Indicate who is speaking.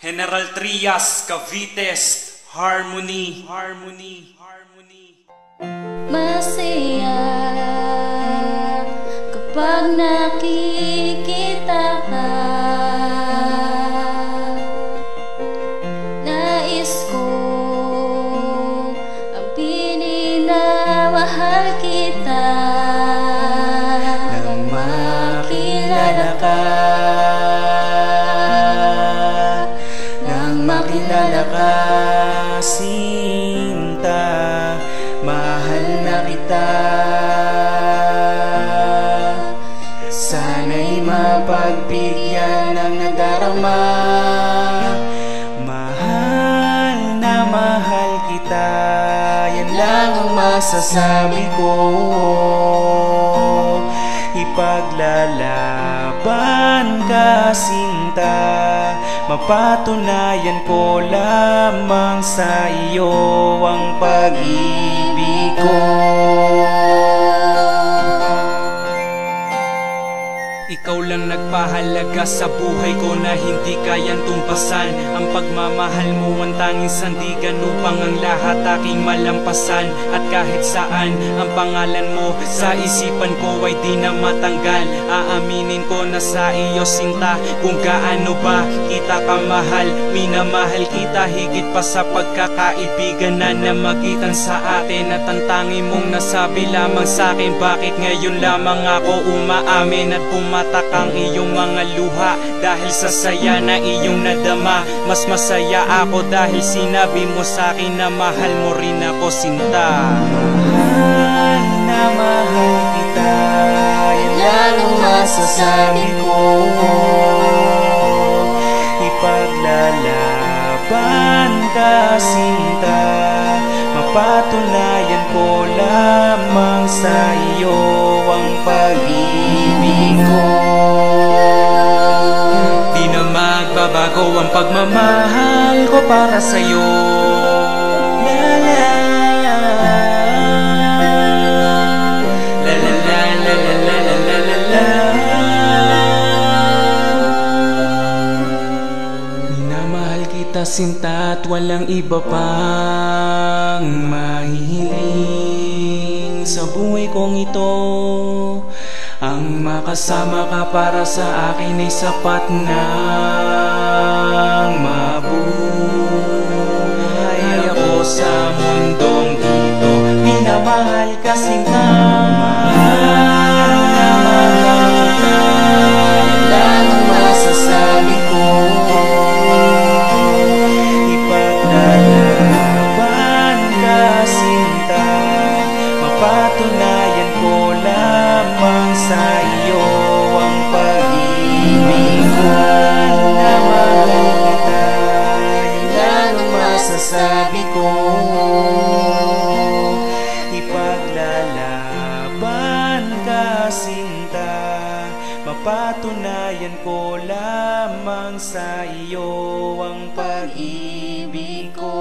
Speaker 1: General Trias, Cavites, Harmony, Harmony, Harmony.
Speaker 2: Masaya kapag nakikita ka. Nais ko ang pininamahal kita. Nang makilala ka,
Speaker 3: makilala ka, sinta, mahal na kita. Sana'y mapagbigyan ng nadarama. Mahal na mahal kita, yan lang ang masasabi ko. Ipaglalaban ka, sinta, mapatunayan ko lamang sa iyo ang pag-ibig ko.
Speaker 1: Ikaw lang nagpahalaga sa buhay ko na hindi kayang tumpasan. Ang pagmamahal mo ang tanging sandigan upang ang lahat aking malampasan. At kahit saan ang pangalan mo sa isipan ko ay di na matanggal. Aaminin ko na sa iyo, sinta, kung gaano ba kita kamahal. Minamahal kita higit pa sa pagkakaibigan na namagitan sa atin. At ang tanging mong nasabi lamang sa akin, bakit ngayon lamang ako umaamin at pumatak ang iyong mga luha dahil sa saya na iyong nadama. Mas masaya ako dahil sinabi mo sa akin na mahal mo rin ako, sinta.
Speaker 3: Mahal na mahal kita, yan lang ang masasabi ko. Ipaglalaban ka, sinta, mapatunayan ko lamang sa iyo ang pag-ibig ko. Di na magbabago ang pagmamahal ko para sa'yo. La la la la la la la la la la. Minamahal kita, sinta, at walang iba pang mahihiling sa buhay kong ito. Ang makasama ka para sa akin ay sapat nang mabuhay ako sa mundong ito. Minamahal ka, sinta, mahal na mahal kita, yan lang ang masasabi ko. Ipaglalaban ka, sinta, mapatunayan ko lamang sa iyo ang pag-ibig ko. Na mahal kita, yan lang ang masasabi ko. Ipaglalaban ka, sinta, mapatunayan ko lamang sa iyo ang pag-ibig ko.